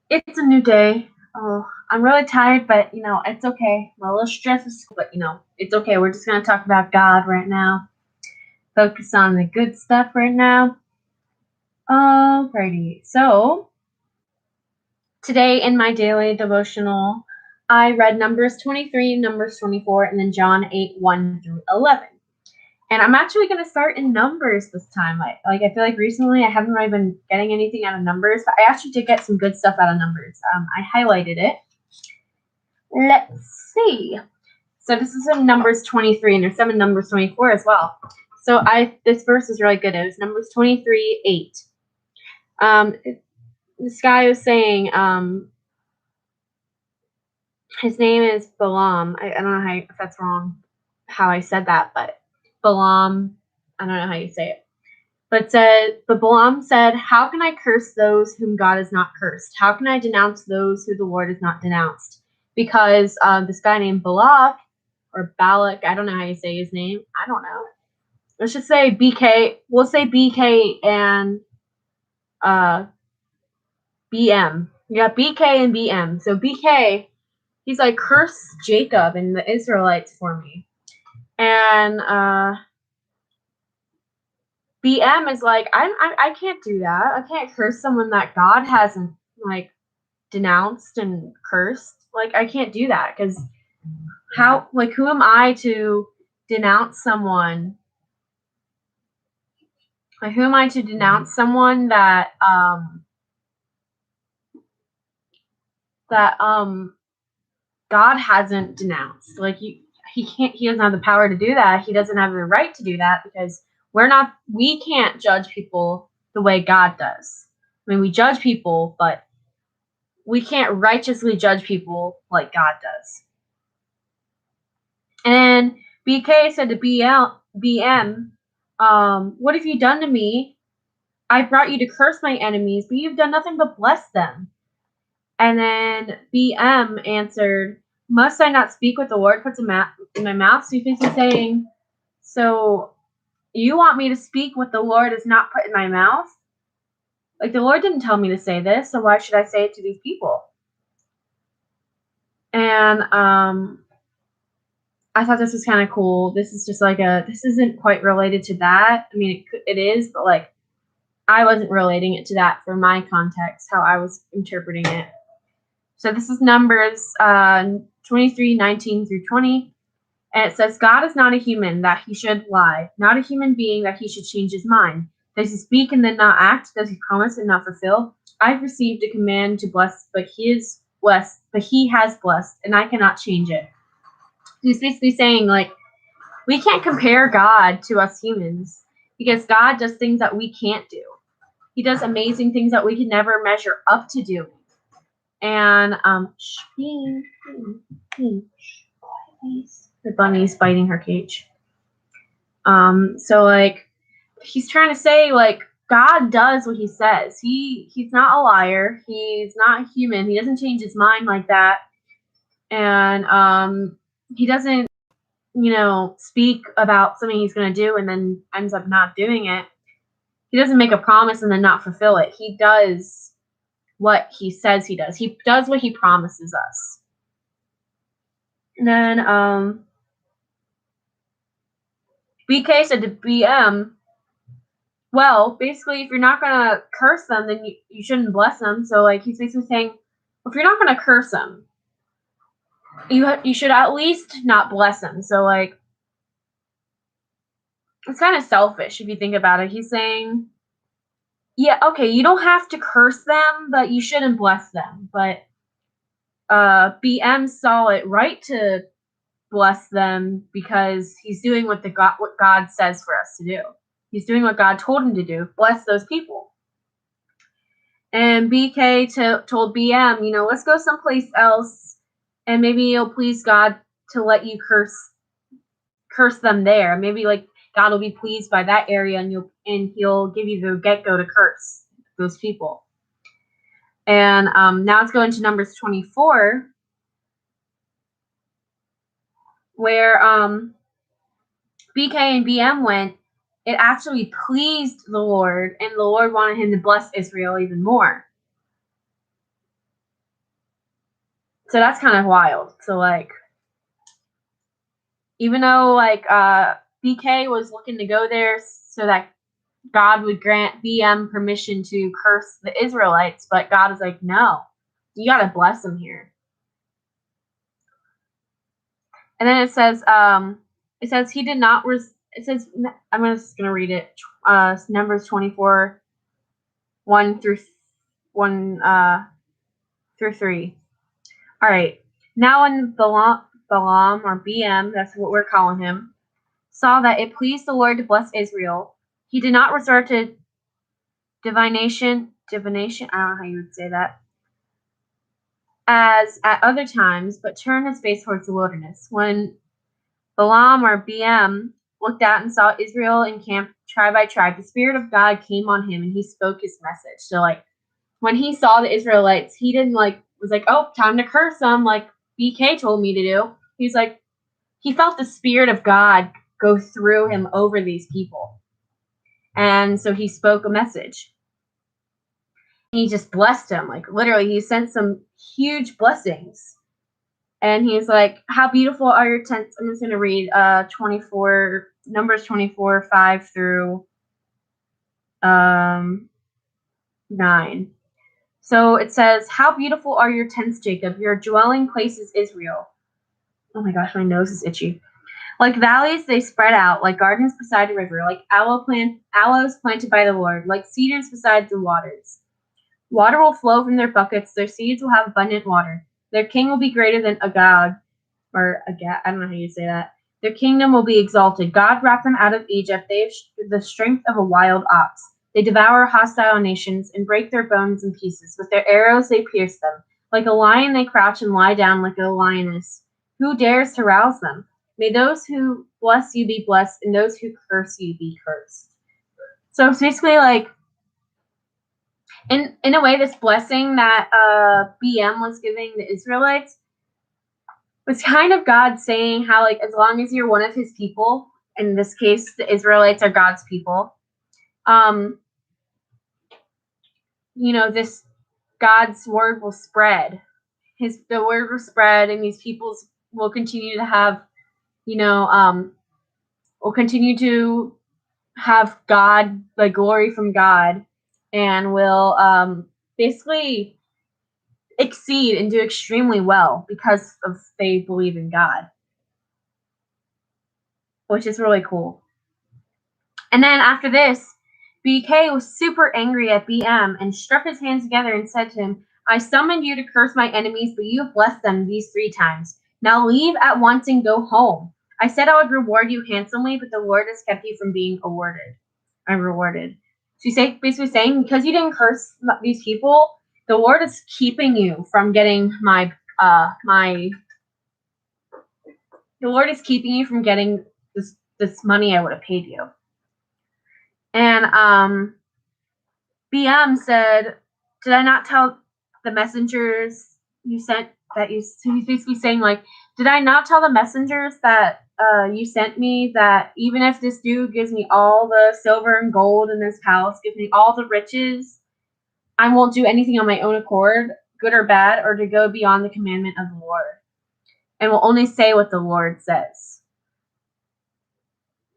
It's a new day. Oh, I'm really tired, but it's okay. I'm a little stressed, but it's okay. We're just gonna talk about God right now. Focus on the good stuff right now. Alrighty. So today in my daily devotional, I read Numbers 23, Numbers 24, and then John 8, 1 through 11. And I'm actually going to start in Numbers this time. I feel like recently I haven't really been getting anything out of Numbers, but I actually did get some good stuff out of Numbers. I highlighted it. Let's see. So this is in Numbers 23, and there's some in Numbers 24 as well. So this verse is really good. It was Numbers 23, 8. This guy was saying, his name is Balaam. I don't know if that's wrong, how I said that, but Balaam, I don't know how you say it. But Balaam said, "How can I curse those whom God has not cursed? How can I denounce those who the Lord has not denounced?" Because this guy named Balak, or Balak, I don't know how you say his name. I don't know. Let's just say BK. We'll say BK and BM. You got BK and BM. So BK, he's like, curse Jacob and the Israelites for me. And BM is like, I can't do that. I can't curse someone that God hasn't denounced and cursed. I can't do that, because who am I to denounce someone? Who am I to denounce someone that God hasn't denounced? He doesn't have the power to do that. He doesn't have the right to do that, because we can't judge people the way God does. I mean, we judge people, but we can't righteously judge people like God does. And BK said to BM, what have you done to me? I brought you to curse my enemies, but you've done nothing but bless them. And then BM answered, must I not speak what the Lord puts in my mouth? So he's saying, so you want me to speak what the Lord has not put in my mouth? The Lord didn't tell me to say this, so why should I say it to these people? And I thought this was kind of cool. This is just this isn't quite related to that. I mean, it is, but I wasn't relating it to that for my context, how I was interpreting it. So this is Numbers 23, 19 through 20. And it says, God is not a human that he should lie, not a human being that he should change his mind. Does he speak and then not act? Does he promise and not fulfill? I've received a command to bless, but he has blessed, and I cannot change it. He's basically saying, we can't compare God to us humans, because God does things that we can't do. He does amazing things that we can never measure up to doing. And the bunny's biting her cage. So he's trying to say, God does what he says. He's not a liar. He's not human. He doesn't change his mind like that. And he doesn't, speak about something he's going to do and then ends up not doing it. He doesn't make a promise and then not fulfill it. He does what he says he does. He does what he promises us. And then BK said to BM, well, basically, if you're not going to curse them, then you shouldn't bless them. So, he's basically saying, well, if you're not going to curse them, you should at least not bless them. So, it's kind of selfish if you think about it. He's saying, yeah, okay, you don't have to curse them, but you shouldn't bless them. But BM saw it right to bless them, because he's doing what God says for us to do. He's doing what God told him to do. Bless those people. And BK told BM, let's go someplace else, and maybe it'll please God to let you curse them there. Maybe God will be pleased by that area, and he'll give you the get-go to curse those people. And now let's go into Numbers 24, where BK and BM went. It actually pleased the Lord, and the Lord wanted him to bless Israel even more. So that's kind of wild. So like, even though like BK was looking to go there so that God would grant BM permission to curse the Israelites, but God is like, no, you gotta bless them here. And then it says he did not. It says, I'm just gonna read it. Numbers 24, 1 through 3. All right. Now when Balaam or BM, that's what we're calling him, saw that it pleased the Lord to bless Israel, he did not resort to divination, I don't know how you would say that, as at other times, but turned his face towards the wilderness. When Balaam or BM looked out and saw Israel encamped tribe by tribe, the Spirit of God came on him and he spoke his message. So like, when he saw the Israelites, he didn't was like, oh, time to curse them like BK told me to do. He's like, he felt the Spirit of God go through him over these people. And so he spoke a message. He just blessed him. Like literally, he sent some huge blessings. And he's like, how beautiful are your tents. I'm just going to read Numbers 24, 5 through 9. So it says, how beautiful are your tents, Jacob. Your dwelling place is Israel. Oh my gosh, my nose is itchy. Like valleys, they spread out, like gardens beside a river, like aloes planted by the Lord, like cedars beside the waters. Water will flow from their buckets. Their seeds will have abundant water. Their king will be greater than Agag, or Agag, I don't know how you say that. Their kingdom will be exalted. God brought them out of Egypt. They have the strength of a wild ox. They devour hostile nations and break their bones in pieces. With their arrows they pierce them. Like a lion they crouch and lie down like a lioness. Who dares to rouse them? May those who bless you be blessed, and those who curse you be cursed. So it's basically like, in a way, this blessing that BM was giving the Israelites was kind of God saying how, like, as long as you're one of his people, in this case, the Israelites are God's people, this God's word will spread. The word will spread, and these peoples will continue to have, will continue to have God, like glory from God, and will basically exceed and do extremely well because of they believe in God, which is really cool. And then after this, BK was super angry at BM and struck his hands together and said to him, I summoned you to curse my enemies, but you have blessed them these 3 times. Now leave at once and go home. I said I would reward you handsomely, but the Lord has kept you from being rewarded. So he's basically saying, because you didn't curse these people, the Lord is keeping you from getting the Lord is keeping you from getting this money I would have paid you. And BM said, did I not tell the messengers you sent that you, so he's basically saying, like, did I not tell the messengers that you sent me that even if this dude gives me all the silver and gold in this house, gives me all the riches, I won't do anything on my own accord, good or bad, or to go beyond the commandment of the Lord, and will only say what the Lord says.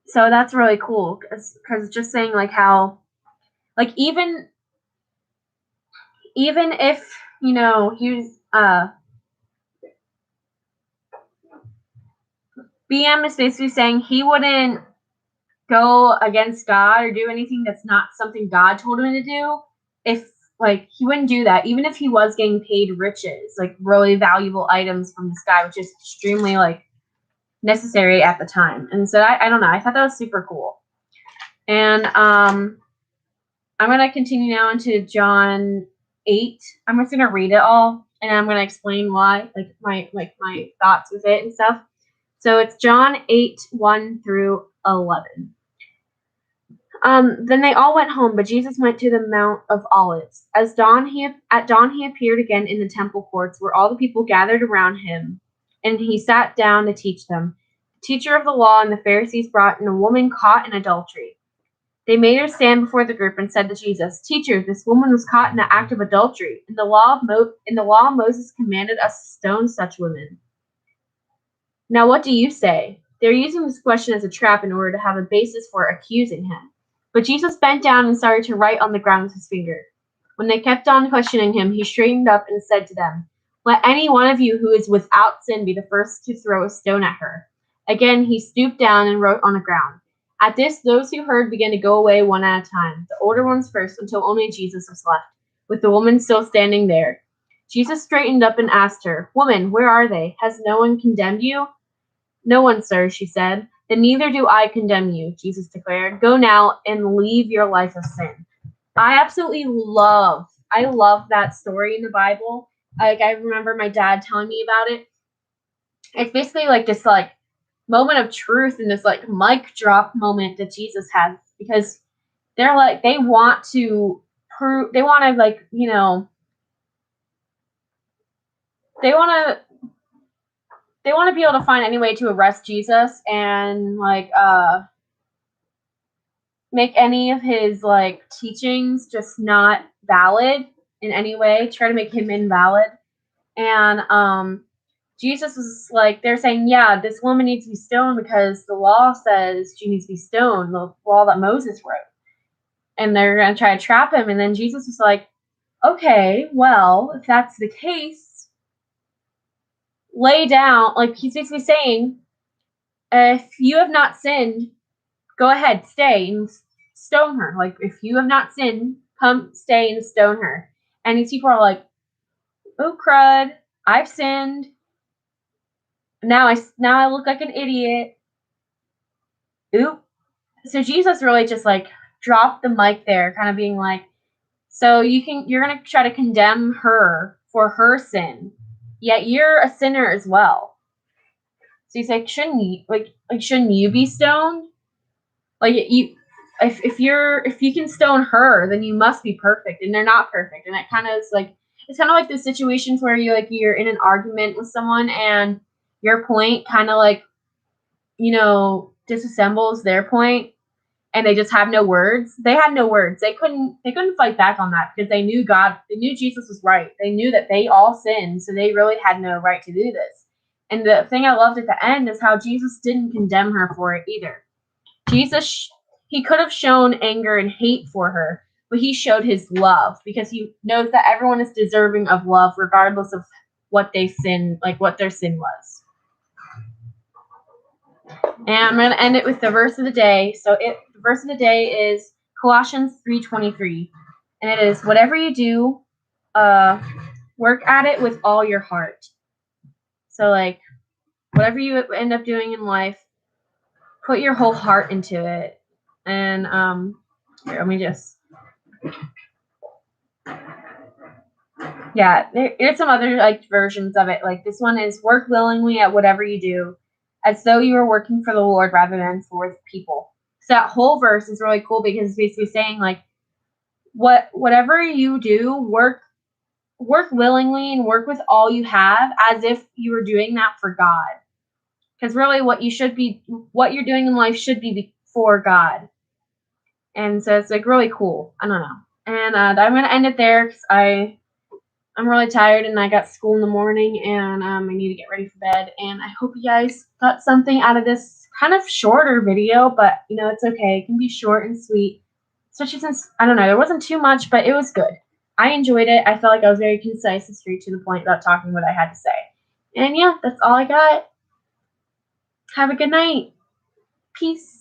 So that's really cool, because it's just saying, like, how, like, even if, BM is basically saying he wouldn't go against God or do anything that's not something God told him to do. If, like, he wouldn't do that, even if he was getting paid riches, like really valuable items from this guy, which is extremely, like, necessary at the time. And so I don't know. I thought that was super cool. And I'm gonna continue now into John 8. I'm just gonna read it all, and I'm gonna explain why, like my thoughts with it and stuff. So it's John 8, 1 through 11. Then they all went home, but Jesus went to the Mount of Olives. At dawn he appeared again in the temple courts, where all the people gathered around him, and he sat down to teach them. The teacher of the law and the Pharisees brought in a woman caught in adultery. They made her stand before the group and said to Jesus, "Teacher, this woman was caught in the act of adultery. In the law Moses commanded us to stone such women. Now what do you say?" They're using this question as a trap in order to have a basis for accusing him. But Jesus bent down and started to write on the ground with his finger. When they kept on questioning him, he straightened up and said to them, "Let any one of you who is without sin be the first to throw a stone at her." Again, he stooped down and wrote on the ground. At this, those who heard began to go away one at a time, the older ones first, until only Jesus was left, with the woman still standing there. Jesus straightened up and asked her, "Woman, where are they? Has no one condemned you?" "No one, sir," she said. "Then neither do I condemn you," Jesus declared. "Go now and leave your life of sin." I love that story in the Bible. Like, I remember my dad telling me about it. It's basically like this like moment of truth and this like mic drop moment that Jesus has, because they're like, they want to prove, they want to like, they want to be able to find any way to arrest Jesus and like make any of his like teachings just not valid in any way, try to make him invalid. And Jesus was like, they're saying, yeah, this woman needs to be stoned because the law says she needs to be stoned, the law that Moses wrote. And they're going to try to trap him. And then Jesus was like, okay, well, if that's the case, lay down. Like, he's basically saying, if you have not sinned, go ahead, stay and stone her. Like, if you have not sinned, come stay and stone her. And these people are like, oh, crud, I've sinned. Now I look like an idiot. Oop. So Jesus really just like dropped the mic there, kind of being like, so you're gonna try to condemn her for her sin, yet you're a sinner as well. So he's like, shouldn't you be stoned? Like, if you can stone her, then you must be perfect, and they're not perfect. And it kind of is like, it's kind of like the situations where you're in an argument with someone and your point kind of like, disassembles their point, and they just have no words. They had no words. They couldn't fight back on that because they knew Jesus was right. They knew that they all sinned, so they really had no right to do this. And the thing I loved at the end is how Jesus didn't condemn her for it either. Jesus, he could have shown anger and hate for her, but he showed his love because he knows that everyone is deserving of love regardless of what they sin, like what their sin was. And I'm going to end it with the verse of the day. So the verse of the day is Colossians 3:23. And it is, whatever you do, work at it with all your heart. So like, whatever you end up doing in life, put your whole heart into it. And here, let me just, yeah, there's some other like versions of it. Like, this one is, work willingly at whatever you do, as though you were working for the Lord rather than for people. So that whole verse is really cool because it's basically saying like, whatever you do, work willingly and work with all you have as if you were doing that for God. Because really what you're doing in life should be for God. And so it's like really cool. I don't know. And I'm going to end it there because I'm really tired and I got school in the morning and I need to get ready for bed. And I hope you guys got something out of this kind of shorter video, but it's okay. It can be short and sweet, especially since, I don't know, there wasn't too much, but it was good. I enjoyed it. I felt like I was very concise and straight to the point about talking what I had to say. And yeah, that's all I got. Have a good night. Peace.